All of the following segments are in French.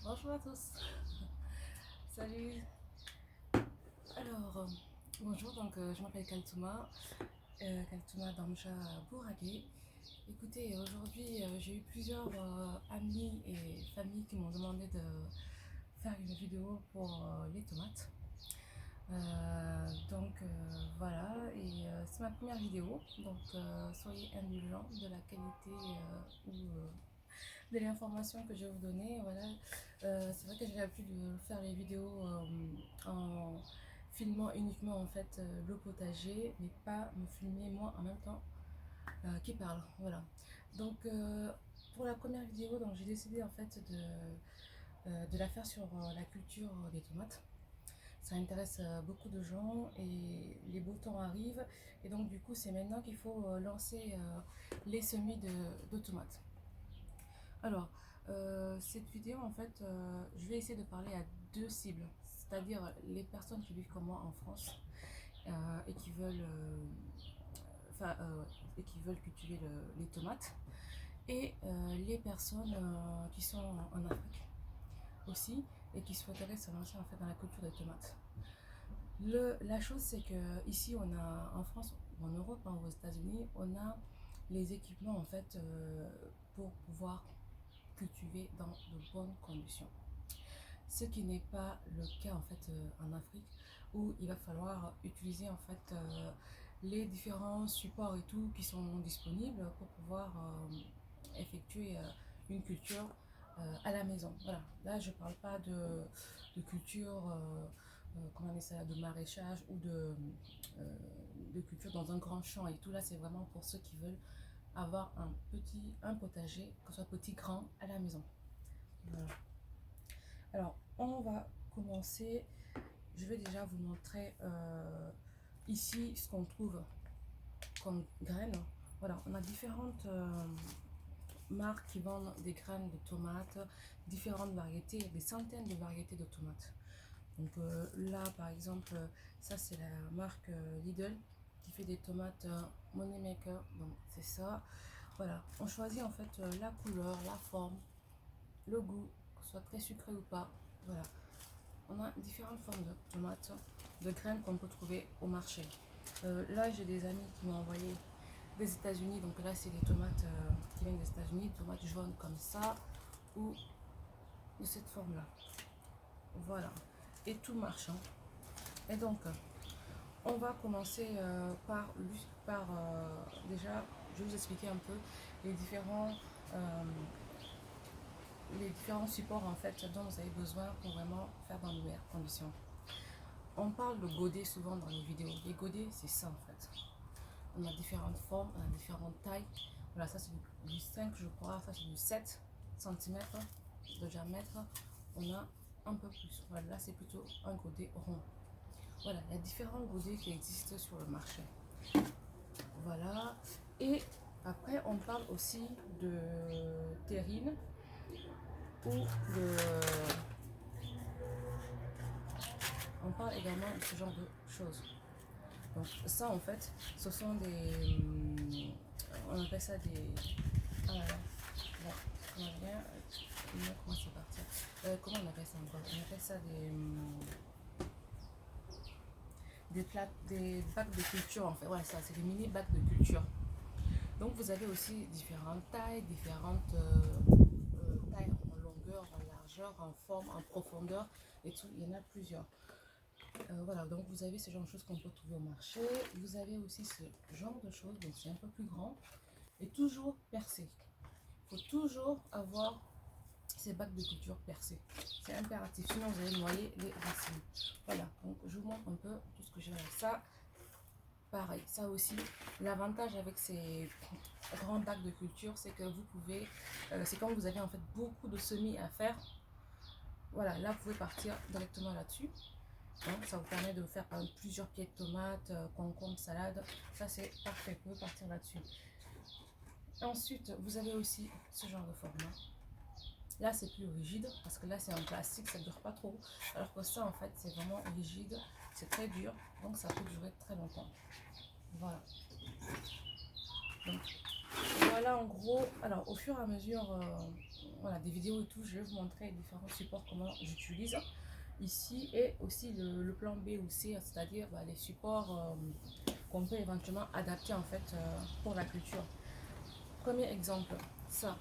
Bonjour à tous. Salut. Alors, bonjour, je m'appelle Kaltouma, Kaltouma Damja Bouragé. Écoutez, aujourd'hui j'ai eu plusieurs amis et familles qui m'ont demandé de faire une vidéo pour les tomates. Voilà, et c'est ma première vidéo, soyez indulgents de la qualité ou de l'information que je vais vous donner. Voilà. C'est vrai que j'aurais pu faire les vidéos en filmant uniquement en fait le potager, mais pas me filmer moi en même temps qui parle. Voilà. Donc pour la première vidéo, j'ai décidé en fait de la faire sur la culture des tomates. Ça intéresse beaucoup de gens et les beaux temps arrivent, et donc du coup c'est maintenant qu'il faut lancer les semis de tomates. Alors, cette vidéo, en fait, je vais essayer de parler à deux cibles, c'est-à-dire les personnes qui vivent comme moi en France et qui veulent, et qui veulent cultiver les tomates, et les personnes qui sont en Afrique aussi et qui souhaiteraient se lancer en fait dans la culture des tomates. La chose, c'est que ici, on a en France, ou en Europe, aux États-Unis, on a les équipements en fait pour pouvoir cultiver dans de bonnes conditions. Ce qui n'est pas le cas en fait en Afrique, où il va falloir utiliser en fait les différents supports et tout qui sont disponibles pour pouvoir effectuer une culture à la maison. Voilà. Là, je parle pas de culture, comment on dit ça, de maraîchage ou de culture dans un grand champ et tout. Là, c'est vraiment pour ceux qui veulent avoir un potager, que ce soit petit, grand, à la maison. Voilà. Alors, on va commencer. Je vais déjà vous montrer ici ce qu'on trouve comme graines. Voilà, on a différentes marques qui vendent des graines de tomates, différentes variétés, des centaines de variétés de tomates. Donc là, par exemple, ça c'est la marque Lidl qui fait des tomates Moneymaker. Donc c'est ça. Voilà, on choisit en fait la couleur, la forme, le goût, que ce soit très sucré ou pas. Voilà, on a différentes formes de tomates, de graines qu'on peut trouver au marché. Là, j'ai des amis qui m'ont envoyé des États-Unis. Donc là, c'est des tomates qui viennent des États-Unis, tomates jaunes comme ça, ou de cette forme-là. Voilà, et tout marche. Et donc, on va commencer déjà, je vais vous expliquer un peu les différents supports en fait dont vous avez besoin pour vraiment faire dans de meilleures conditions. On parle de godets souvent dans les vidéos. Les godets, c'est ça en fait. On a différentes formes, on a différentes tailles. Voilà, ça c'est du 5 je crois, ça c'est du 7 cm de diamètre. On a un peu plus. Voilà, là c'est plutôt un godet rond. Voilà, il y a différents godets qui existent sur le marché. Voilà, et après on parle aussi de terrine ou de... On parle également de ce genre de choses. Donc ça en fait, ce sont des... On appelle ça des... Bon, comment c'est parti comment on appelle ça encore? On appelle ça des bacs de culture en fait. Voilà, ça, c'est des mini bacs de culture. Donc vous avez aussi différentes tailles, différentes tailles en longueur, en largeur, en forme, en profondeur et tout. Il y en a plusieurs. Voilà, donc vous avez ce genre de choses qu'on peut trouver au marché. Vous avez aussi ce genre de choses, donc c'est un peu plus grand et toujours percé. Il faut toujours avoir ces bacs de culture percés. C'est impératif, sinon vous allez noyer les racines. Voilà, donc je vous montre un peu tout ce que j'ai avec ça. Pareil, ça aussi, l'avantage avec ces grands bacs de culture, c'est que vous pouvez, c'est quand vous avez en fait beaucoup de semis à faire. Voilà, là vous pouvez partir directement là-dessus. Donc ça vous permet de faire plusieurs pieds de tomates, concombres, salade. Ça c'est parfait, vous pouvez partir là-dessus. Ensuite, vous avez aussi ce genre de format. Là c'est plus rigide parce que là c'est en plastique, ça ne dure pas trop. Alors que ça en fait c'est vraiment rigide, c'est très dur, donc ça peut durer très longtemps. Voilà. Donc voilà en gros, alors au fur et à mesure voilà, des vidéos et tout, je vais vous montrer les différents supports, comment j'utilise ici, et aussi le plan B ou C, c'est-à-dire bah, les supports qu'on peut éventuellement adapter en fait pour la culture. Premier exemple, ça.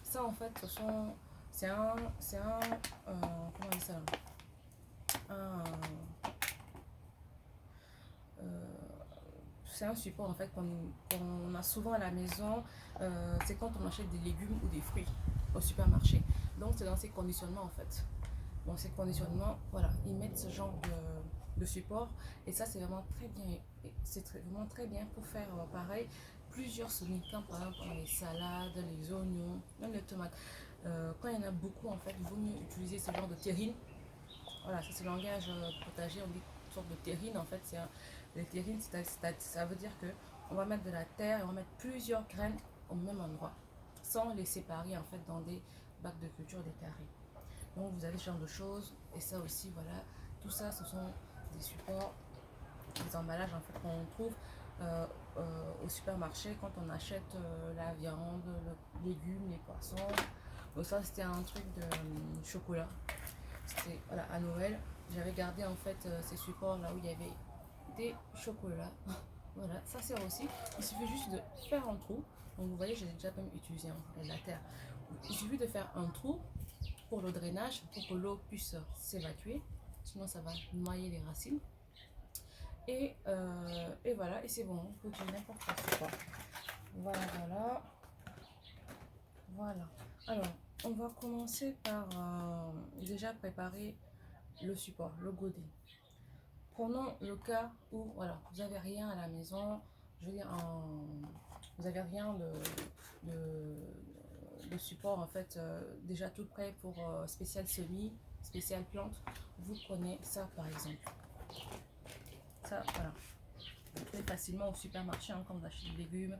Ça en fait, comment on dit ça là? Un, euh, c'est un support en fait qu'on a souvent à la maison. C'est quand on achète des légumes ou des fruits au supermarché. Donc c'est dans ces conditionnements en fait. Dans ces conditionnements, voilà, ils mettent ce genre de support, et ça c'est vraiment très bien. C'est vraiment très bien pour faire pareil plusieurs semis, quand par exemple on a les salades, les oignons, même les tomates. Quand il y en a beaucoup en fait, il vaut mieux utiliser ce genre de terrine. Voilà, ça c'est le langage potager, on dit une sorte de terrine en fait. Les terrines, ça veut dire que on va mettre de la terre et on va mettre plusieurs graines au même endroit, sans les séparer en fait dans des bacs de culture, des carrés. Donc vous avez ce genre de choses, et ça aussi, voilà, tout ça ce sont des supports, des emballages en fait qu'on trouve au supermarché quand on achète la viande, le légumes, les poissons. Donc ça c'était un truc de chocolat. C'était voilà, à Noël, j'avais gardé en fait ces supports là où il y avait des chocolats. Voilà, ça sert aussi. Il suffit juste de faire un trou. Donc vous voyez, j'ai déjà même utilisé la terre. Il suffit de faire un trou pour le drainage, pour que l'eau puisse s'évacuer. Sinon, ça va noyer les racines. Et voilà, et c'est bon. On peut utiliser n'importe quel support. Voilà, voilà. Voilà. Alors, on va commencer par déjà préparer le support, le godet. Prenons le cas où voilà, vous n'avez rien à la maison, je veux dire, vous n'avez rien de support en fait déjà tout prêt pour spécial semis, spécial plante. Vous prenez ça par exemple. Ça, voilà. Vous trouvez facilement au supermarché hein, quand vous achetez des légumes,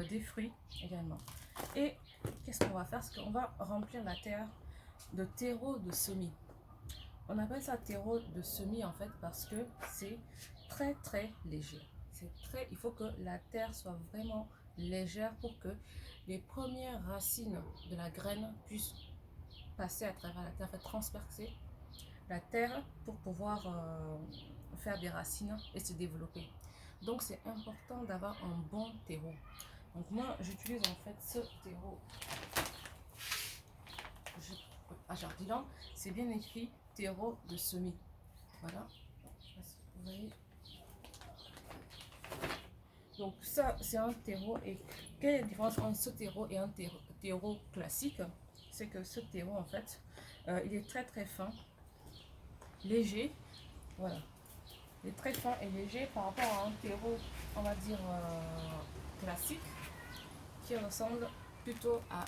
des fruits également. Et qu'est-ce qu'on va faire? C'est qu'on va remplir la terre de terreau de semis. On appelle ça terreau de semis en fait parce que c'est très très léger. Il faut que la terre soit vraiment légère pour que les premières racines de la graine puissent passer à travers la terre, transpercer la terre pour pouvoir faire des racines et se développer. Donc c'est important d'avoir un bon terreau. Donc moi j'utilise en fait ce terreau à Jardiland, c'est bien écrit terreau de semis. Voilà. Vous voyez. Donc ça c'est un terreau, et quelle est la différence entre ce terreau et un terreau classique? C'est que ce terreau en fait il est très très fin, léger, voilà. Il est très fin et léger par rapport à un terreau, on va dire classique, qui ressemble plutôt à...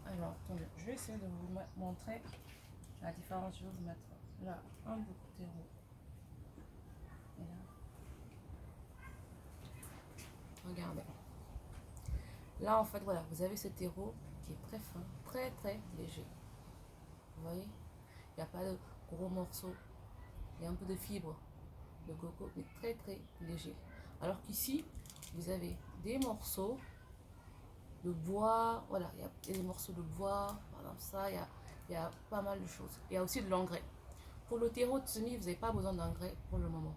Alors attendez, je vais essayer de vous montrer la différence. Je vais vous mettre là un bout de terreau et là. Regardez. Là, en fait, voilà, vous avez ce terreau qui est très fin, très très léger. Vous voyez, il n'y a pas de gros morceaux. Il y a un peu de fibre de coco, mais très très léger. Alors qu'ici, vous avez des morceaux de bois. Voilà, il y a des morceaux de bois. Par exemple, ça, il y a pas mal de choses. Il y a aussi de l'engrais. Pour le terreau de semis, vous n'avez pas besoin d'engrais pour le moment.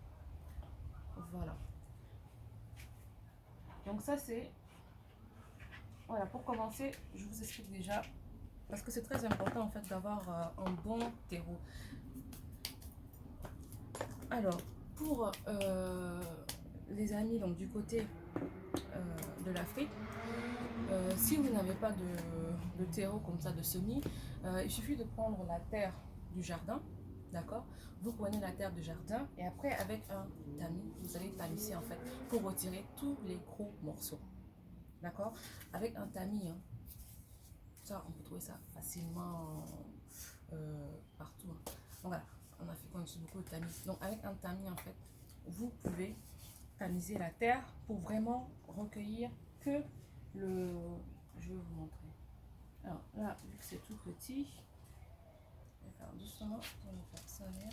Voilà. Donc ça, c'est... Voilà, pour commencer, je vous explique déjà, parce que c'est très important en fait d'avoir un bon terreau. Alors, pour les amis donc du côté de l'Afrique, si vous n'avez pas de terreau comme ça, de semis, il suffit de prendre la terre du jardin, d'accord? Vous prenez la terre du jardin et après avec un tamis, vous allez tamisser en fait pour retirer tous les gros morceaux, d'accord? Avec un tamis, hein. Ça, on peut trouver ça facilement partout. Hein. Donc voilà, on a fait qu'on utilise beaucoup de tamis. Donc avec un tamis, en fait, vous pouvez tamiser la terre pour vraiment recueillir que le... Je vais vous montrer. Alors là, vu que c'est tout petit, je vais faire doucement pour ne faire ça rien.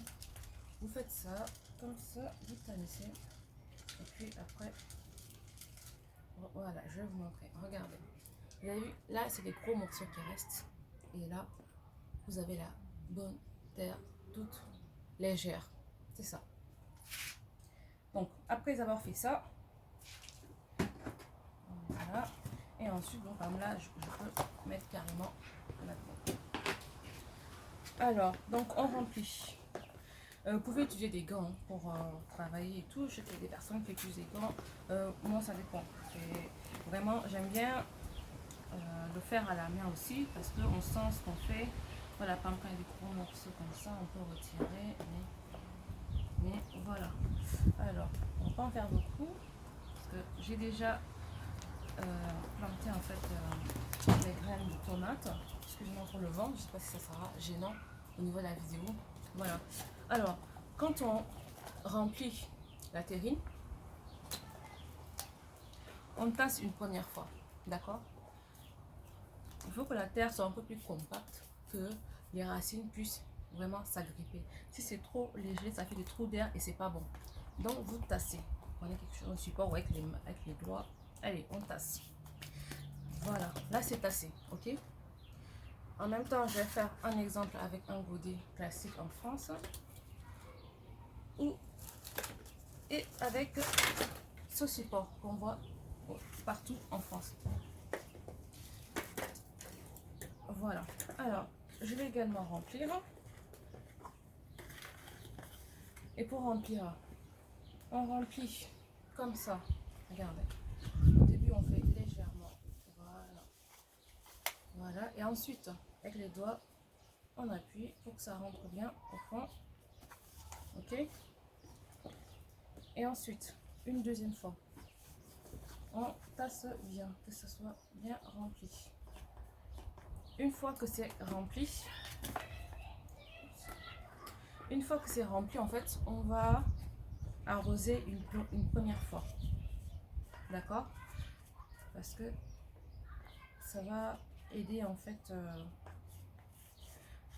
Vous faites ça, comme ça, vous tamisez. Et puis après, Voilà, je vais vous montrer. Regardez. Vous avez vu, là, c'est les gros morceaux qui restent. Et là, vous avez la bonne terre toute légère. C'est ça. Donc, après avoir fait ça, voilà. Et ensuite, donc, comme là, je peux mettre carrément là-dedans. Alors, donc, on remplit. Vous pouvez utiliser des gants pour travailler et tout. Je sais qu'il y a des personnes qui utilisent des gants. Moi, ça dépend. Vraiment, j'aime bien le faire à la main aussi parce qu'on sent ce qu'on fait. Voilà, par exemple, quand il y a des gros morceaux comme ça, on peut retirer. Mais voilà. Alors, on va pas en faire beaucoup parce que j'ai déjà planté en fait les graines de tomates. Excusez-moi pour le vent, je sais pas si ça sera gênant au niveau de la vidéo. Voilà. Alors, quand on remplit la terrine, on tasse une première fois, d'accord? Il faut que la terre soit un peu plus compacte, que les racines puissent vraiment s'agripper. Si c'est trop léger, ça fait des trous d'air et c'est pas bon. Donc vous tassez. Prenez quelque chose, un support avec les doigts. Allez, on tasse. Voilà, là c'est tassé, ok? En même temps, je vais faire un exemple avec un godet classique en France. Et avec ce support qu'on voit partout en France. Voilà. Alors, je vais également remplir. Et pour remplir, on remplit comme ça. Regardez. Au début, on fait légèrement. Voilà. Voilà. Et ensuite, avec les doigts, on appuie pour que ça rentre bien au fond. Ok. Et ensuite, une deuxième fois, on tasse bien, que ce soit bien rempli. Une fois que c'est rempli, en fait, on va arroser une première fois. D'accord? Parce que ça va aider en fait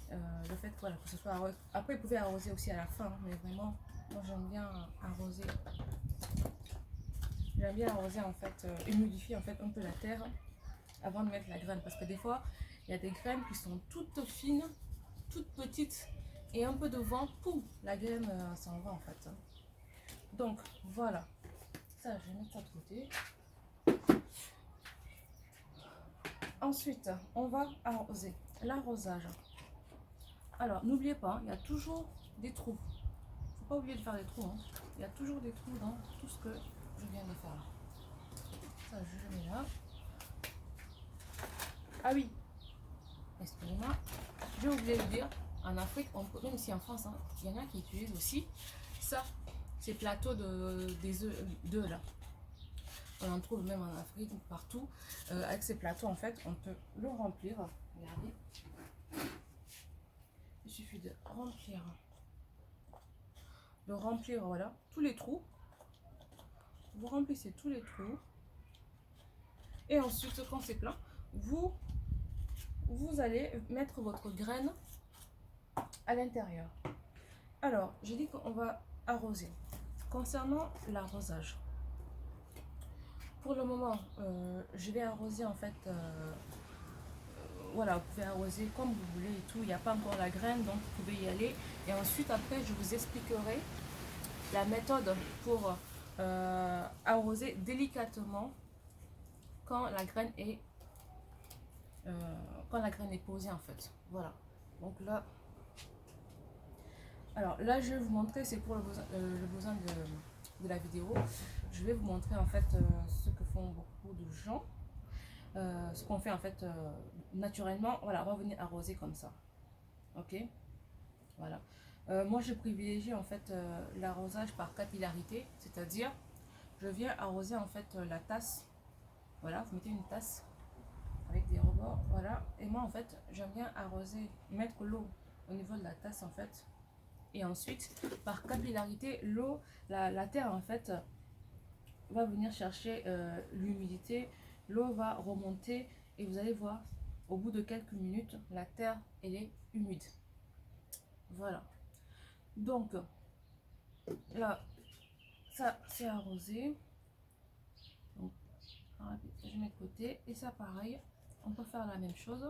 le fait voilà, que ce soit arrosé. Après, vous pouvez arroser aussi à la fin, mais vraiment, moi j'aime bien arroser. J'aime bien arroser en fait, humidifier en fait un peu la terre avant de mettre la graine. Parce que des fois, il y a des graines qui sont toutes fines, toutes petites, et un peu de vent, poum, la graine s'en va en fait. Donc voilà, ça je vais mettre ça de côté. Ensuite, on va arroser. L'arrosage. Alors, n'oubliez pas, il y a toujours des trous. Il ne faut pas oublier de faire des trous. Hein. Il y a toujours des trous dans tout ce que je viens de faire là. Ça, je le mets là. Ah oui, excusez-moi, j'ai oublié de dire, en Afrique, on peut, même ici en France, hein, il y en a qui utilisent aussi ça, ces plateaux des œufs d'œufs là. On en trouve même en Afrique, partout. Avec ces plateaux, en fait, on peut le remplir. Regardez. Il suffit de remplir, voilà, tous les trous. Vous remplissez tous les trous. Et ensuite, quand c'est plein, vous allez mettre votre graine à l'intérieur. Alors, j'ai dit qu'on va arroser. Concernant l'arrosage, pour le moment, je vais arroser en fait, voilà, vous pouvez arroser comme vous voulez et tout. Il n'y a pas encore la graine, donc vous pouvez y aller. Et ensuite, après, je vous expliquerai la méthode pour arroser délicatement quand la graine est posée en fait. Voilà. Donc là, alors là, je vais vous montrer, c'est pour le besoin de la vidéo. Je vais vous montrer en fait ce que font beaucoup de gens. Ce qu'on fait en fait naturellement. Voilà, on va venir arroser comme ça. Ok, voilà. Moi, je privilégie en fait l'arrosage par capillarité, c'est-à-dire je viens arroser en fait la tasse. Voilà, vous mettez une tasse avec des rebords, voilà. Et moi en fait, j'aime bien arroser, mettre l'eau au niveau de la tasse en fait. Et ensuite, par capillarité, l'eau, la terre en fait va venir chercher l'humidité, l'eau va remonter et vous allez voir, au bout de quelques minutes, la terre elle est humide. Voilà. Donc là, ça c'est arrosé. Donc, Je mets de côté. Et ça, pareil, on peut faire la même chose.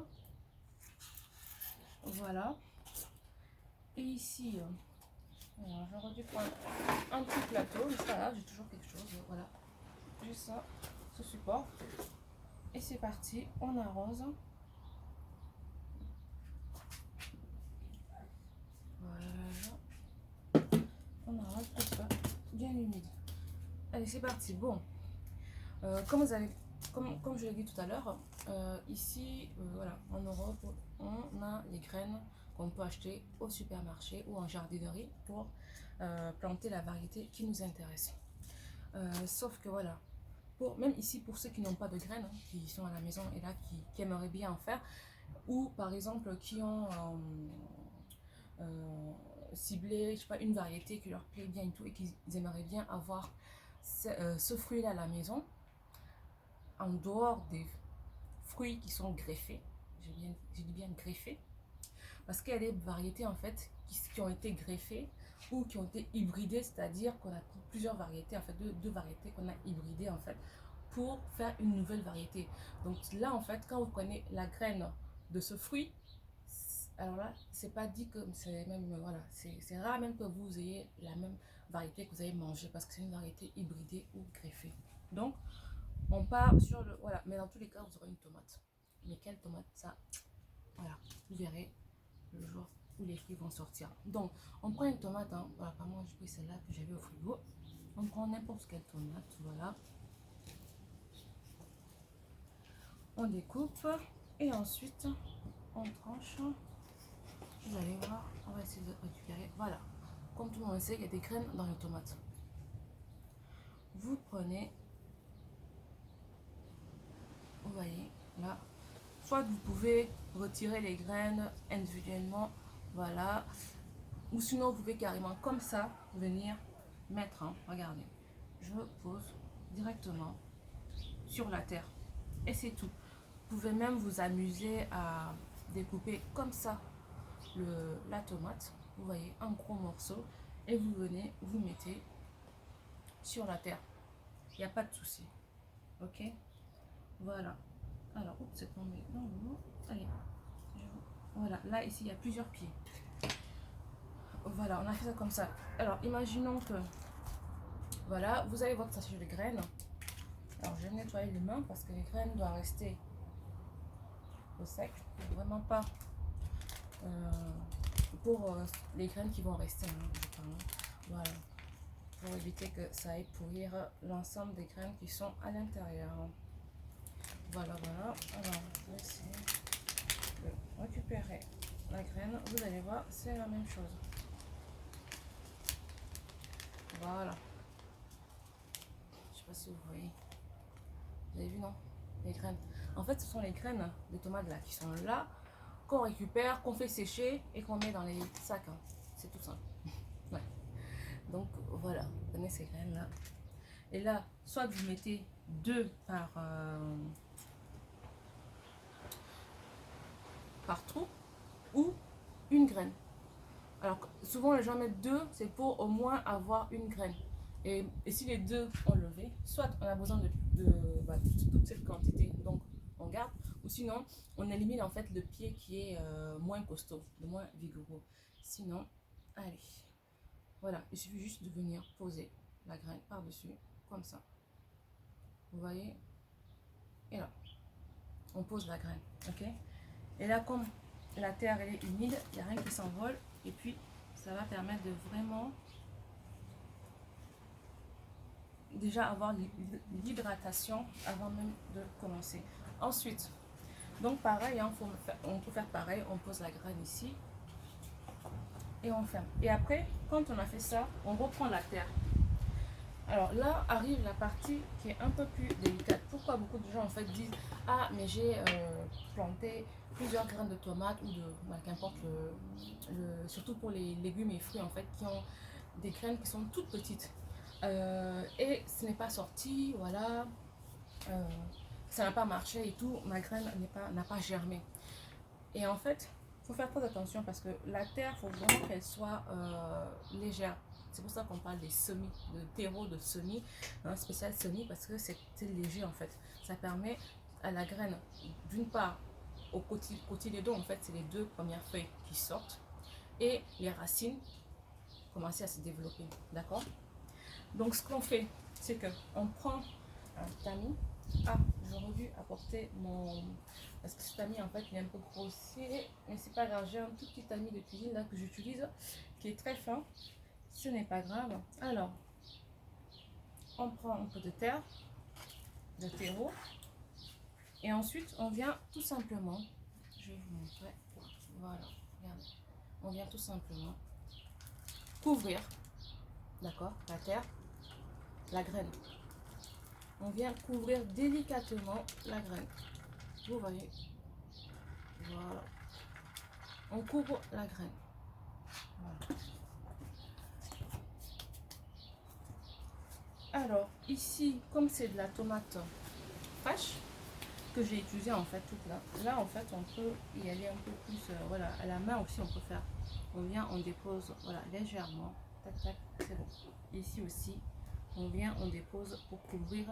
Voilà. Et ici, alors j'aurais dû prendre un petit plateau, mais c'est pas grave, j'ai toujours quelque chose. Voilà. Juste ça, ce support. Et c'est parti, on arrose. Voilà. On arrose tout ça, bien humide. Allez, c'est parti. Bon, comme je l'ai dit tout à l'heure, ici, voilà, en Europe, on a les graines qu'on peut acheter au supermarché ou en jardinerie pour planter la variété qui nous intéresse. Sauf que voilà, même ici pour ceux qui n'ont pas de graines, hein, qui sont à la maison et là qui aimeraient bien en faire, ou par exemple qui ont ciblé, je sais pas, une variété qui leur plaît bien et tout et qu'ils aimeraient bien avoir ce fruit là à la maison, en dehors des fruits qui sont greffés, j'ai dit bien greffés, parce qu'il y a des variétés en fait qui ont été greffées ou qui ont été hybridées, c'est-à-dire qu'on a pris plusieurs variétés, en fait deux variétés qu'on a hybridées en fait pour faire une nouvelle variété. Donc là en fait, quand vous prenez la graine de ce fruit, alors là c'est pas dit que c'est même, voilà, c'est rare même que vous ayez la même variété que vous avez mangé parce que c'est une variété hybridée ou greffée. Donc on part sur le, voilà, mais dans tous les cas vous aurez une tomate. Mais quelle tomate, ça, voilà, vous verrez le jour où les fruits vont sortir. Donc on prend une tomate, hein, voilà, par moi j'ai pris celle-là que j'avais au frigo. On prend n'importe quelle tomate, voilà, on découpe et ensuite on tranche. Vous allez voir, on va essayer de récupérer, voilà, comme tout le monde sait, il y a des graines dans les tomates. Vous prenez, vous voyez là, soit vous pouvez retirer les graines individuellement, voilà, ou sinon vous pouvez carrément comme ça venir mettre, hein, regardez, je pose directement sur la terre et c'est tout. Vous pouvez même vous amuser à découper comme ça la tomate, vous voyez, en gros morceaux, et vous venez, vous mettez sur la terre, il n'y a pas de souci, ok, voilà. Alors, oups, c'est tombé dans l'eau. Allez, voilà, là ici il y a plusieurs pieds. Voilà, on a fait ça comme ça. Alors, imaginons que, voilà, vous avez votre sachet de graines. Alors, je vais nettoyer les mains parce que les graines doivent rester au sec. Vraiment pas pour les graines qui vont rester. Hein, voilà, pour éviter que ça aille pourrir l'ensemble des graines qui sont à l'intérieur. Voilà, voilà. Alors, je vais essayer de récupérer la graine. Vous allez voir, c'est la même chose. Voilà. Je sais pas si vous voyez. Vous avez vu, non? Les graines. En fait, ce sont les graines de tomates là qui sont là, qu'on récupère, qu'on fait sécher et qu'on met dans les sacs. Hein. C'est tout simple. Ouais. Donc voilà, vous prenez ces graines là. Et là, soit vous mettez deux par trou ou une graine. Alors souvent les gens mettent deux, c'est pour au moins avoir une graine. Et si les deux ont levé, soit on a besoin de toute cette quantité, donc on garde, ou sinon on élimine en fait le pied qui est moins costaud, le moins vigoureux. Sinon, allez, voilà, il suffit juste de venir poser la graine par-dessus, comme ça. Vous voyez? Et là, on pose la graine, ok? Et là, comme la terre elle est humide, il n'y a rien qui s'envole, et puis ça va permettre de vraiment déjà avoir l'hydratation avant même de commencer. Ensuite, donc pareil, hein, on peut faire pareil, on pose la graine ici et on ferme. Et après, quand on a fait ça, on reprend la terre. Alors là arrive la partie qui est un peu plus délicate. Pourquoi beaucoup de gens en fait disent ah mais j'ai planté plusieurs graines de tomates ou de qu'importe surtout pour les légumes et fruits en fait qui ont des graines qui sont toutes petites et ce n'est pas sorti, voilà, ça n'a pas marché et tout, ma graine n'a pas germé. Et en fait, il faut faire très attention parce que la terre, il faut vraiment qu'elle soit légère. C'est pour ça qu'on parle des semis, de terreau de semis, un spécial semis, parce que c'est léger en fait. Ça permet à la graine, d'une part, au cotylédon, en fait, c'est les deux premières feuilles qui sortent, et les racines commencer à se développer, d'accord? Donc ce qu'on fait, c'est que on prend un tamis. Ah, j'aurais dû apporter mon... Parce que cet tamis, en fait, il est un peu grossier, mais c'est pas grave. J'ai un tout petit tamis de cuisine là que j'utilise, qui est très fin. Ce n'est pas grave. Alors, on prend un peu de terre, de terreau, et ensuite, on vient tout simplement... Je vais vous montrer. Voilà, regardez. On vient tout simplement couvrir, d'accord, la terre, la graine. On vient couvrir délicatement la graine. Vous voyez, voilà. On couvre la graine. Voilà. Alors, ici, comme c'est de la tomate fraîche, que j'ai utilisée en fait toute là. Là, en fait, on peut y aller un peu plus, voilà, à la main aussi, on peut faire. On vient, on dépose, voilà, légèrement. Tac, tac, c'est bon. Ici aussi, on vient, on dépose pour couvrir.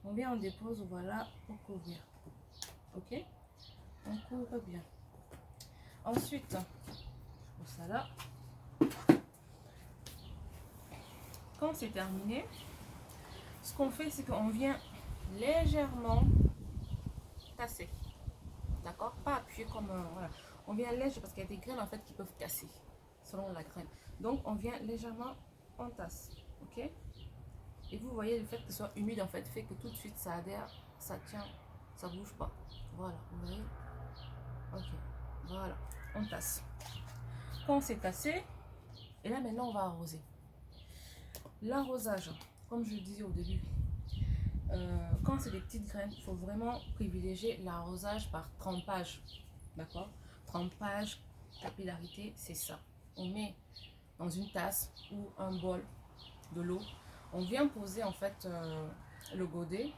On vient, on dépose, voilà, pour couvrir. Ok? On couvre bien. Ensuite, pour ça là, quand c'est terminé, ce qu'on fait, c'est qu'on vient légèrement tasser. D'accord? Pas appuyer comme... voilà. On vient léger parce qu'il y a des graines en fait qui peuvent casser selon la graine. Donc on vient légèrement, on tasse. Ok? Et vous voyez le fait que ce soit humide en fait fait que tout de suite ça adhère, ça tient, ça bouge pas. Voilà, vous voyez? Ok, voilà, on tasse. Quand c'est tassé, et là maintenant on va arroser. L'arrosage, comme je le disais au début, quand c'est des petites graines, il faut vraiment privilégier l'arrosage par trempage. D'accord? Trempage, capillarité, c'est ça. On met dans une tasse ou un bol de l'eau. On vient poser en fait le godet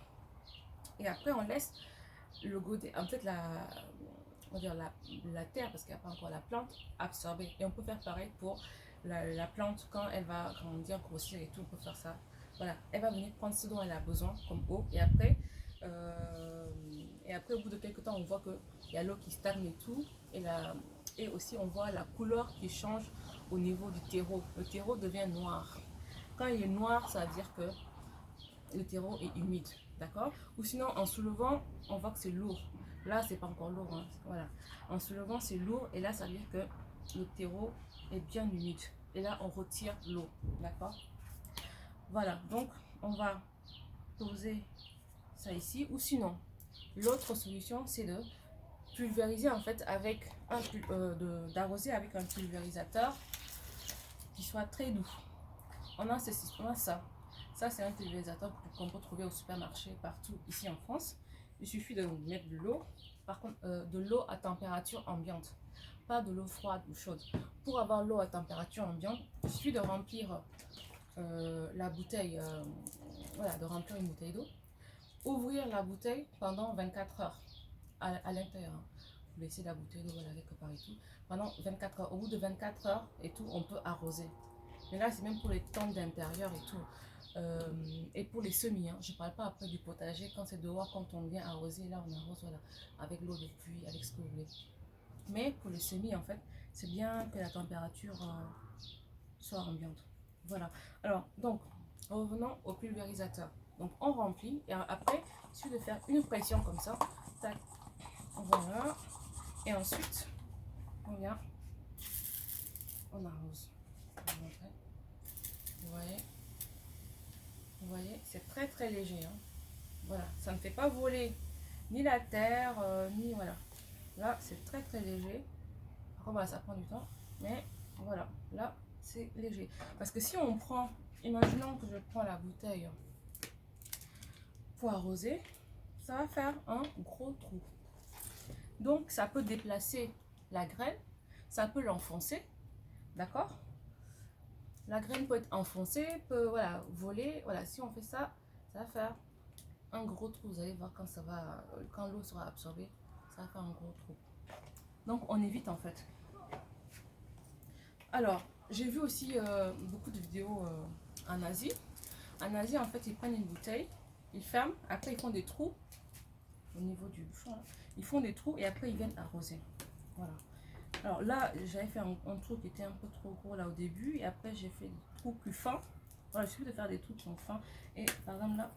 et après on laisse le godet, en fait on va dire la terre, parce qu'il n'y a pas encore la plante, absorber. Et on peut faire pareil pour la plante quand elle va grandir, grossir et tout, on peut faire ça. Voilà, elle va venir prendre ce dont elle a besoin comme eau et après au bout de quelques temps on voit qu'il y a l'eau qui stagne et tout et aussi on voit la couleur qui change au niveau du terreau. Le terreau devient noir. Quand il est noir, ça veut dire que le terreau est humide, d'accord? Ou sinon en soulevant on voit que c'est lourd. Là c'est pas encore lourd, hein. Voilà, en soulevant c'est lourd et là ça veut dire que le terreau est bien humide et là on retire l'eau, d'accord? Voilà, donc on va poser ça ici, ou sinon l'autre solution c'est de pulvériser en fait avec d'arroser avec un pulvérisateur qui soit très doux. On a ça c'est un pulvérisateur qu'on peut trouver au supermarché partout ici en France. Il suffit de mettre de l'eau, par contre de l'eau à température ambiante, pas de l'eau froide ou chaude. Pour avoir l'eau à température ambiante, il suffit de remplir la bouteille, voilà, de remplir une bouteille d'eau, ouvrir la bouteille pendant 24 heures à l'intérieur. Vous laissez la bouteille d'eau, voilà, quelque part et tout, pendant 24 heures. Au bout de 24 heures et tout, on peut arroser. Mais là, c'est même pour les temps d'intérieur et tout. Et pour les semis, hein. Je ne parle pas après du potager, quand c'est dehors, quand on vient arroser, là on arrose, voilà, avec l'eau de pluie, avec ce que vous voulez. Mais pour les semis, en fait, c'est bien que la température soit ambiante. Voilà. Alors, donc, revenons au pulvérisateur. Donc, on remplit et après, il suffit de faire une pression comme ça. Tac. Voilà. Et ensuite, on vient, on arrose. Vous voyez? Vous voyez, c'est très très léger. Hein. Voilà, ça ne fait pas voler ni la terre, ni voilà. Là, c'est très très léger. Après, voilà, ça prend du temps. Mais voilà, là, c'est léger. Parce que si on prend, imaginons que je prends la bouteille pour arroser, ça va faire un gros trou. Donc, ça peut déplacer la graine, ça peut l'enfoncer, d'accord? La graine peut être enfoncée, peut voilà, voler. Voilà, si on fait ça, ça va faire un gros trou. Vous allez voir quand ça va, quand l'eau sera absorbée, ça va faire un gros trou. Donc, on évite en fait. Alors, j'ai vu aussi beaucoup de vidéos en Asie. En Asie, en fait, ils prennent une bouteille, ils ferment, après ils font des trous au niveau du bouchon. Là. Ils font des trous et après ils viennent arroser. Voilà. Alors là, j'avais fait un trou qui était un peu trop gros là au début et après j'ai fait des trous plus fins. Voilà, il suffit de faire des trous qui sont fins. Et par exemple là,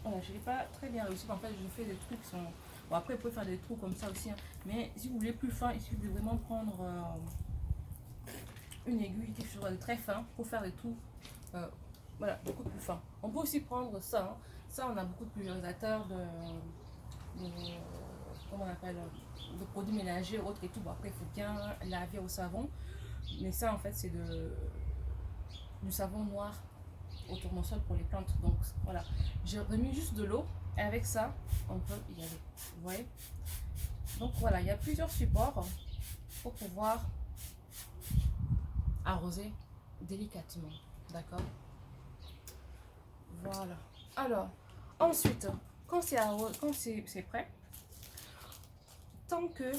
voilà, je n'ai pas très bien réussi. En fait, je fais des trous qui sont... Bon, après, vous pouvez faire des trous comme ça aussi. Hein. Mais si vous voulez plus fin, il suffit de vraiment prendre une aiguille, quelque chose de très fin pour faire des trous. Voilà, beaucoup plus fins. On peut aussi prendre ça. Hein. Ça, on a beaucoup de pulvérisateurs, de comment on appelle, de produits ménagers, autres et tout. Bon, après, il faut bien laver au savon. Mais ça, en fait, c'est du savon noir au tournesol pour les plantes. Donc, voilà. J'ai remis juste de l'eau. Et avec ça, on peut y aller. Vous voyez? Donc, voilà. Il y a plusieurs supports pour pouvoir arroser délicatement. D'accord? Voilà. Alors, ensuite, quand c'est prêt, tant que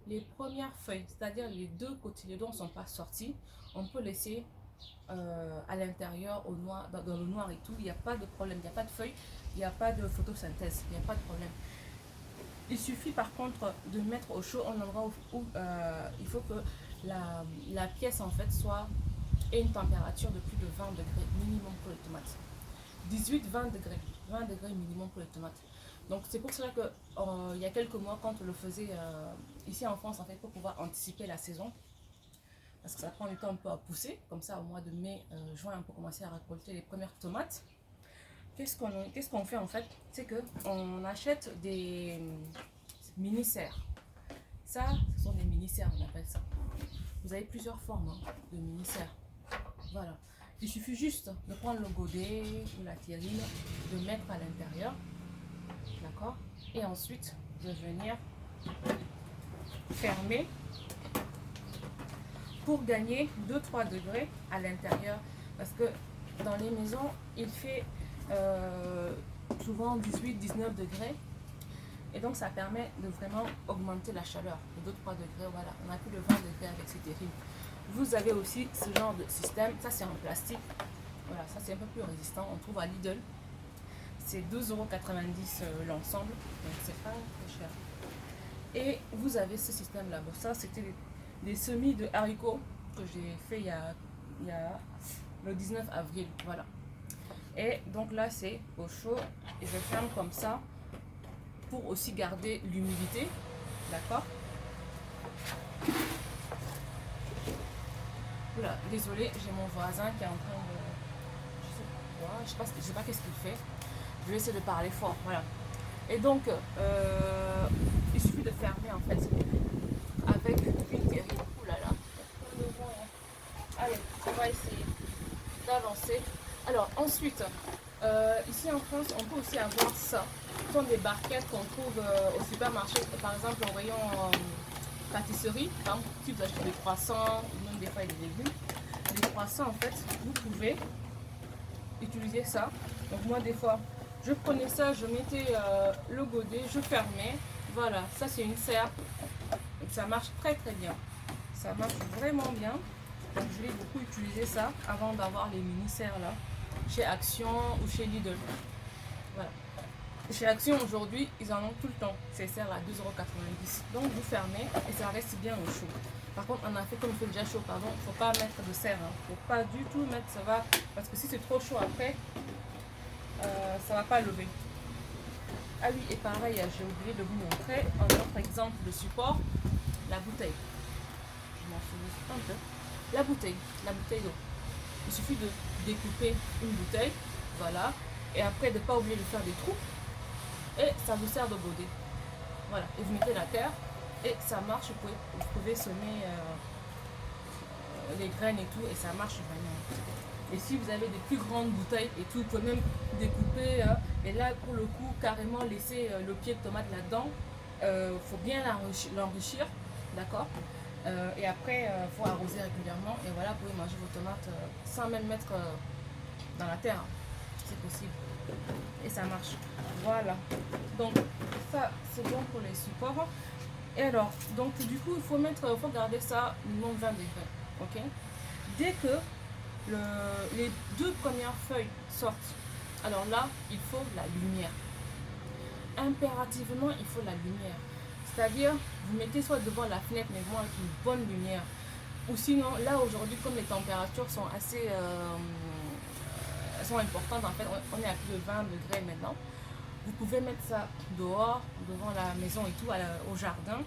les premières feuilles, c'est-à-dire les deux côtés, les deux ne sont pas sortis, on peut laisser à l'intérieur, au noir, dans le noir et tout, il n'y a pas de problème, il n'y a pas de feuilles, il n'y a pas de photosynthèse, il n'y a pas de problème. Il suffit par contre de mettre au chaud un endroit où il faut que la pièce en fait soit à une température de plus de 20 degrés minimum pour les tomates. 18-20 degrés, 20 degrés minimum pour les tomates. Donc c'est pour cela que il y a quelques mois, quand on le faisait ici en France, en fait, pour pouvoir anticiper la saison, parce que ça prend du temps un peu à pousser, comme ça au mois de mai, juin, on peut commencer à récolter les premières tomates. Qu'est-ce qu'on fait en fait? C'est qu'on achète des mini-serres. Ça, ce sont des mini-serres, on appelle ça. Vous avez plusieurs formes hein, de mini-serres. Voilà. Il suffit juste de prendre le godet ou la terrine, de mettre à l'intérieur. D'accord? Et ensuite, de venir fermer pour gagner 2-3 degrés à l'intérieur. Parce que dans les maisons, il fait souvent 18-19 degrés. Et donc, ça permet de vraiment augmenter la chaleur. De 2-3 degrés, voilà. On n'a plus de 20 degrés avec ces terrines. Vous avez aussi ce genre de système. Ça, c'est en plastique. Voilà, ça, c'est un peu plus résistant. On trouve à Lidl. C'est 2,90 € l'ensemble. Donc, c'est pas très cher. Et vous avez ce système-là. Bon, ça, c'était des semis de haricots que j'ai fait il y a le 19 avril. Voilà. Et donc là, c'est au chaud. Et je ferme comme ça pour aussi garder l'humidité. D'accord? Oula, désolé, j'ai mon voisin qui est en train de... Je sais pas qu'est-ce qu'il fait. Je vais essayer de parler fort. Voilà. Et donc, il suffit de fermer en fait avec une terrine. Ouh là là. Allez, on va essayer d'avancer. Alors ensuite, ici en France, on peut aussi avoir ça. Ce sont des barquettes qu'on trouve au supermarché, par exemple en rayon pâtisserie. Par exemple, si vous achetez des croissants, ou même des fois des légumes, les croissants en fait, vous pouvez utiliser ça. Donc moi des fois, je prenais ça, je mettais le godet, je fermais. Voilà, ça c'est une serre. Donc ça marche très très bien. Ça marche vraiment bien. Donc je vais beaucoup utiliser ça avant d'avoir les mini-serres là, chez Action ou chez Lidl. Voilà. Chez Action aujourd'hui, ils en ont tout le temps. Ces serres là, 2,90 €. Donc vous fermez et ça reste bien au chaud. Par contre, en Afrique, comme il fait déjà chaud, pardon, il ne faut pas mettre de serre. Hein. Il ne faut pas du tout mettre, ça va. Parce que si c'est trop chaud après, ça ne va pas lever. Ah oui, et pareil, j'ai oublié de vous montrer un autre exemple de support, la bouteille. Je m'en souviens un peu. La bouteille d'eau. Il suffit de découper une bouteille, voilà, et après de ne pas oublier de faire des trous, et ça vous sert de godet. Voilà, et vous mettez la terre, et ça marche, vous pouvez semer les graines et tout, et ça marche vraiment. Et si vous avez des plus grandes bouteilles et tout, vous pouvez même découper, et là pour le coup, carrément laisser le pied de tomate là-dedans. Faut bien l'enrichir, d'accord? Et après, il faut arroser régulièrement. Et voilà, vous pouvez manger vos tomates sans même mettre dans la terre. C'est possible. Et ça marche. Voilà. Donc, ça, c'est bon pour les supports. Et alors, donc du coup, il faut garder ça minimum 20 degrés. Ok. Dès que les deux premières feuilles sortent, alors là, il faut la lumière. Impérativement, il faut la lumière. C'est-à-dire, vous mettez soit devant la fenêtre, mais vraiment avec une bonne lumière. Ou sinon, là aujourd'hui, comme les températures sont assez sont importantes, en fait, on est à plus de 20 degrés maintenant. Vous pouvez mettre ça dehors, devant la maison et tout, au jardin,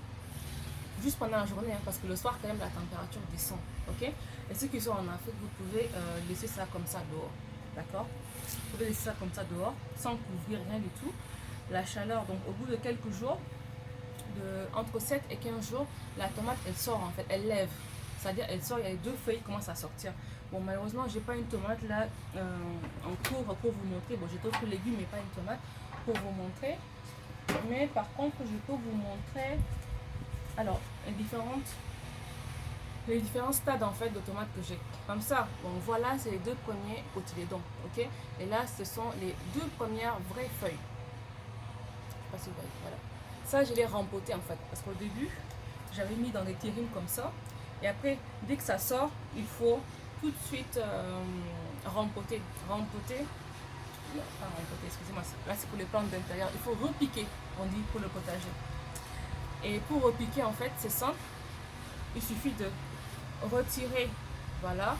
juste pendant la journée, hein, parce que le soir, quand même, la température descend. Ok. Et ceux qui sont en Afrique, vous pouvez laisser ça comme ça dehors. D'accord. Vous pouvez laisser ça comme ça dehors, sans couvrir rien du tout. La chaleur, donc au bout de quelques jours, entre 7 et 15 jours, la tomate, elle sort en fait, elle lève. C'est-à-dire, elle sort, il y a les deux feuilles qui commencent à sortir. Bon, malheureusement, j'ai pas une tomate là en cours pour vous montrer. Bon, j'ai d'autres légumes, mais pas une tomate pour vous montrer. Mais par contre, je peux vous montrer alors les différents stades en fait de tomates que j'ai. Comme ça, bon, voilà, c'est les deux premiers cotylédons, ok. Et là, ce sont les deux premières vraies feuilles. Je sais pas si vous voyez, voilà. Ça, je l'ai rempoté en fait, parce qu'au début, j'avais mis dans des terrines comme ça. Et après, dès que ça sort, il faut tout de suite rempoter. Rempoter, non, pas rempoter, excusez-moi, là c'est pour les plantes d'intérieur. Il faut repiquer, on dit, pour le potager. Et pour repiquer, en fait, c'est simple. Il suffit de retirer, voilà,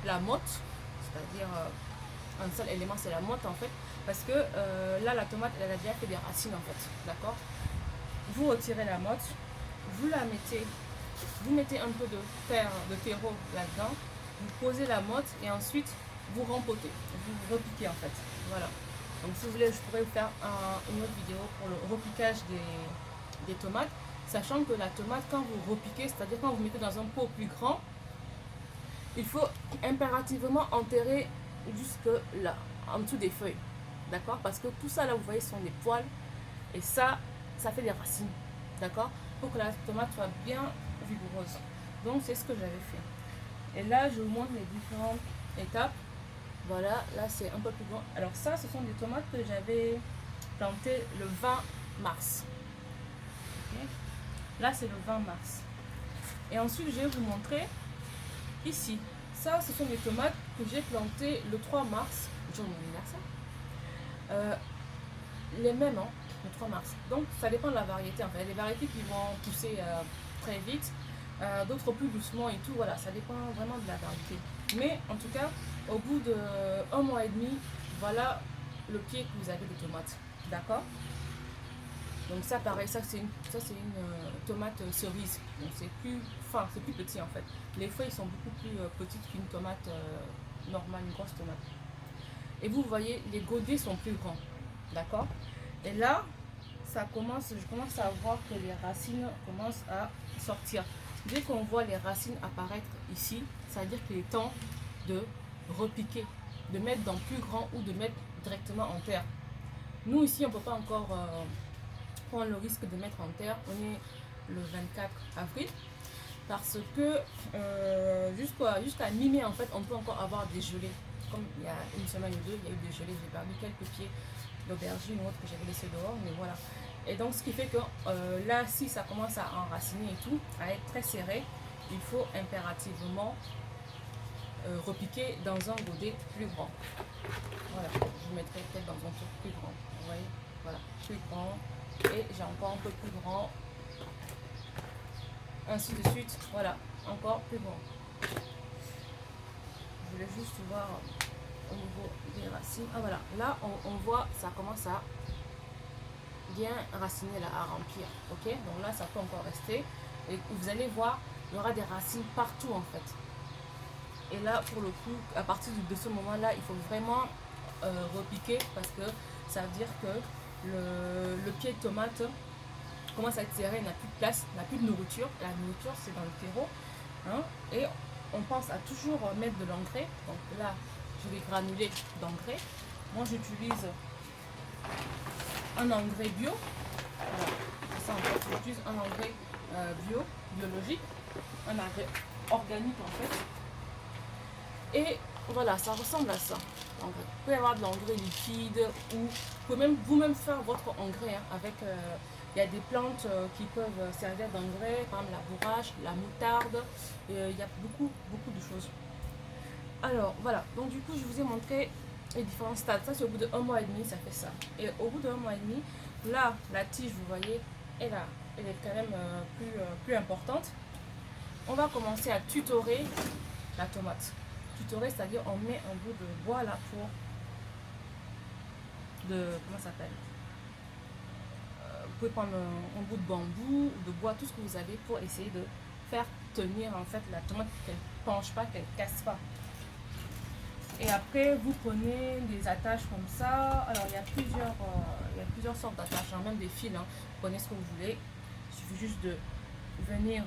la motte, c'est-à-dire un seul élément, c'est la motte en fait, parce que là, la tomate, elle a déjà fait des racines en fait, d'accord. Vous retirez la motte, vous la mettez, vous mettez un peu de terre, de terreau là-dedans, vous posez la motte et ensuite vous rempotez, vous repiquez en fait, voilà. Donc si vous voulez, je pourrais vous faire une autre vidéo pour le repiquage des tomates, sachant que la tomate, quand vous repiquez, c'est-à-dire quand vous mettez dans un pot plus grand, il faut impérativement enterrer jusque là, en dessous des feuilles, d'accord, parce que tout ça là, vous voyez, sont des poils, et ça fait des racines, d'accord, pour que la tomate soit bien vigoureuse. Donc c'est ce que j'avais fait. Et là, je vous montre les différentes étapes. Voilà, là c'est un peu plus grand. Alors ça, ce sont des tomates que j'avais plantées le 20 mars. Okay. Là, c'est le 20 mars. Et ensuite, je vais vous montrer ici. Ça, ce sont des tomates que j'ai plantées le 3 mars, jour de mon anniversaire. Les mêmes, hein, le 3 mars. Donc, ça dépend de la variété. En fait, il y a des variétés qui vont pousser très vite, d'autres plus doucement et tout. Voilà, ça dépend vraiment de la variété. Mais en tout cas, au bout d'1 mois et demi, voilà le pied que vous avez de tomates. D'accord. Donc ça, pareil, ça c'est une tomate cerise. Donc c'est plus fin, c'est plus petit en fait. Les feuilles sont beaucoup plus petites qu'une tomate normale, une grosse tomate. Et vous voyez, les godets sont plus grands. D'accord. Et là, je commence à voir que les racines commencent à sortir. Dès qu'on voit les racines apparaître ici, ça veut dire qu'il est temps de repiquer, de mettre dans plus grand ou de mettre directement en terre. Nous ici, on ne peut pas encore prendre le risque de mettre en terre. On est le 24 avril parce que jusqu'à mi-mai, en fait, on peut encore avoir des gelées. Comme il y a une semaine ou deux, il y a eu des gelées. J'ai perdu quelques pieds d'aubergine ou autre que j'avais laissé dehors, mais voilà. Et donc, ce qui fait que là, si ça commence à enraciner et tout, à être très serré, il faut impérativement repiquer dans un godet plus grand. Voilà, je vous mettrai peut-être dans un truc plus grand. Vous voyez, voilà, plus grand. Et j'ai encore un peu plus grand. Ainsi de suite, voilà, encore plus grand. Je voulais juste voir au niveau des racines. Ah voilà, là on voit, ça commence à bien raciner là, à remplir. Ok, donc là ça peut encore rester. Et vous allez voir, il y aura des racines partout en fait. Et là, pour le coup, à partir de ce moment-là, il faut vraiment repiquer parce que ça veut dire que le pied de tomate commence à être serré, il n'a plus de place, il n'a plus de nourriture. La nourriture, c'est dans le terreau. Hein, et on pense à toujours mettre de l'engrais. Donc là, j'ai des granulés d'engrais. Moi, j'utilise un engrais bio. Voilà. Ça, en fait, j'utilise un engrais biologique, un engrais organique en fait. Et voilà, ça ressemble à ça. Vous pouvez avoir de l'engrais liquide ou vous pouvez même vous-même faire votre engrais hein, avec Il y a des plantes qui peuvent servir d'engrais, par exemple la bourrache, la moutarde, et, il y a beaucoup de choses. Alors voilà, donc du coup je vous ai montré les différents stades. Ça c'est au bout de 1 mois et demi, ça fait ça. Et au bout de 1 mois et demi, là, la tige, vous voyez, elle est quand même plus importante. On va commencer à tutorer la tomate. Tutorer, c'est-à-dire on met un bout de bois là pour comment ça s'appelle, vous pouvez prendre un bout de bambou ou de bois, tout ce que vous avez pour essayer de faire tenir en fait la tomate, qu'elle ne penche pas, qu'elle ne casse pas. Et après, vous prenez des attaches comme ça. Alors, il y a plusieurs sortes d'attaches, hein, même des fils. Hein. Vous prenez ce que vous voulez. Il suffit juste de venir,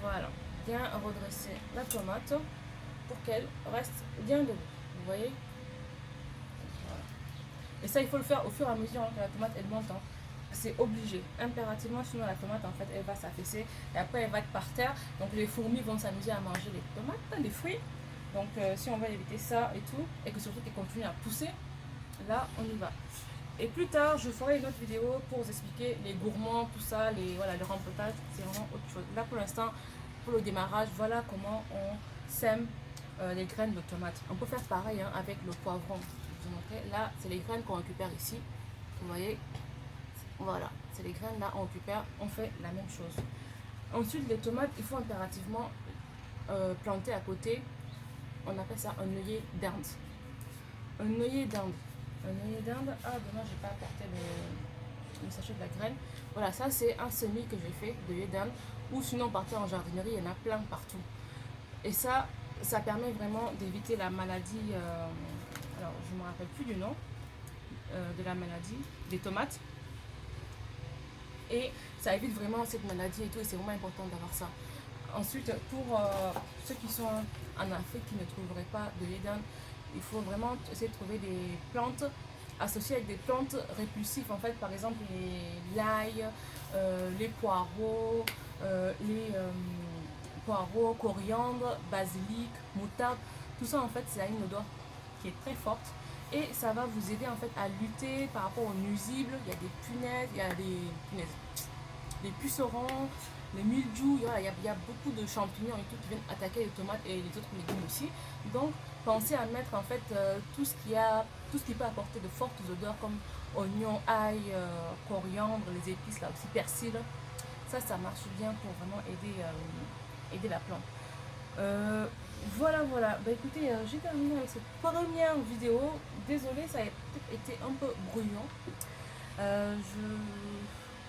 voilà, bien redresser la tomate pour qu'elle reste bien debout. Vous voyez? Voilà. Et ça, il faut le faire au fur et à mesure que la tomate elle monte. Hein. C'est obligé, impérativement, sinon la tomate en fait elle va s'affaisser et après elle va être par terre. Donc les fourmis vont s'amuser à manger les tomates, les fruits. Donc si on va éviter ça et tout, et que surtout qu'elle continue à pousser, là on y va. Et plus tard, je ferai une autre vidéo pour vous expliquer les gourmands, tout ça, voilà, le rempotage, c'est vraiment autre chose. Là pour l'instant, pour le démarrage, voilà comment on sème les graines de tomates. On peut faire pareil hein, avec le poivron. Je vous montrer. Là, c'est les graines qu'on récupère ici. Vous voyez, voilà, c'est les graines là, on récupère, on fait la même chose. Ensuite, les tomates, il faut impérativement planter à côté, on appelle ça un œillet d'Inde. Un œillet d'Inde. Un œillet d'Inde, ah dommage, j'ai pas apporté le sachet de la graine. Voilà, ça c'est un semis que j'ai fait d'œillet d'Inde, ou sinon partir en jardinerie, il y en a plein partout. Et ça permet vraiment d'éviter la maladie, alors je ne me rappelle plus du nom de la maladie, des tomates. Et ça évite vraiment cette maladie et tout, et c'est vraiment important d'avoir ça. Ensuite, pour ceux qui sont en Afrique qui ne trouveraient pas de d'Inde, il faut vraiment essayer de trouver des plantes associées avec des plantes répulsives. En fait, par exemple, l'ail, les poireaux, coriandre, basilic, moutarde. Tout ça, en fait, c'est une odeur qui est très forte. Et ça va vous aider en fait à lutter par rapport aux nuisibles. Il y a des punaises, il y a des pucerons, les mildiou, il y a beaucoup de champignons et tout qui viennent attaquer les tomates et les autres légumes aussi. Donc pensez à mettre en fait tout ce qui peut apporter de fortes odeurs comme oignons, ail, coriandre, les épices là aussi, persil. Ça marche bien pour vraiment aider la plante. Voilà. Bah écoutez, j'ai terminé avec cette première vidéo. Désolée, ça a peut-être été un peu bruyant.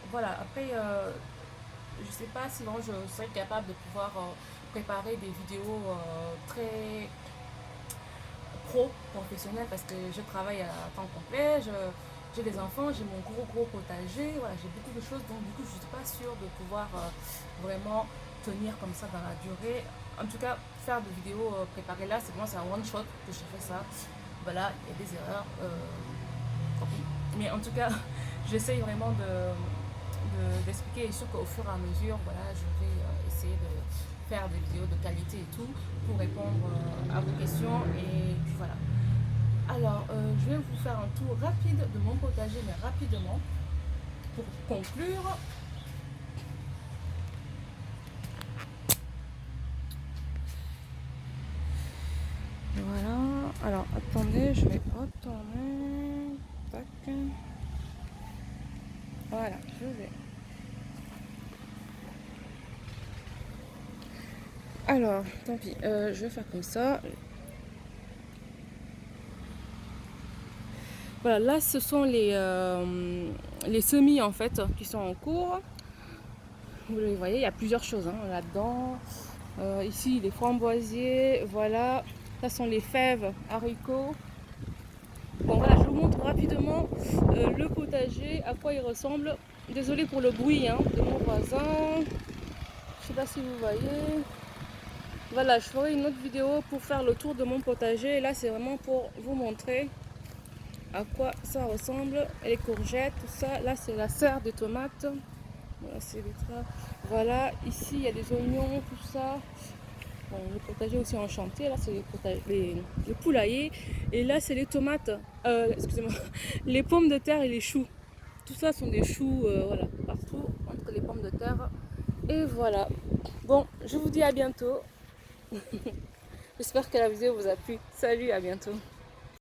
Voilà, après, je sais pas si je serais capable de pouvoir préparer des vidéos très professionnelles parce que je travaille à temps complet, j'ai des enfants, j'ai mon gros potager, voilà, j'ai beaucoup de choses, donc du coup je suis pas sûre de pouvoir vraiment tenir comme ça dans la durée. En tout cas, faire des vidéos préparées là, c'est un one shot que je fais ça. Voilà, il y a des erreurs, mais en tout cas, j'essaye vraiment d'expliquer et sûr qu'au fur et à mesure, voilà, je vais essayer de faire des vidéos de qualité et tout pour répondre à vos questions et puis voilà. Alors, je vais vous faire un tour rapide de mon potager, mais rapidement, pour conclure. Voilà, alors attendez, je vais retourner. Tac. Voilà, je vais. Alors, tant pis, je vais faire comme ça. Voilà, là ce sont les semis en fait qui sont en cours. Vous les voyez, il y a plusieurs choses hein, là-dedans. Ici les framboisiers, voilà. Ça sont les fèves, haricots. Bon voilà, je vous montre rapidement le potager, à quoi il ressemble. Désolée pour le bruit hein, de mon voisin. Je sais pas si vous voyez. Voilà, je ferai une autre vidéo pour faire le tour de mon potager. Et là c'est vraiment pour vous montrer à quoi ça ressemble, les courgettes, tout ça. Là c'est la serre des tomates. Voilà, c'est les traits. Voilà, ici il y a des oignons, tout ça. le potager aussi enchanté. Là, c'est les poulaillers. Et là, c'est les tomates. Excusez-moi. Les pommes de terre et les choux. Tout ça sont des choux, voilà, partout, entre les pommes de terre. Et voilà. Bon, je vous dis à bientôt. J'espère que la vidéo vous a plu. Salut, à bientôt.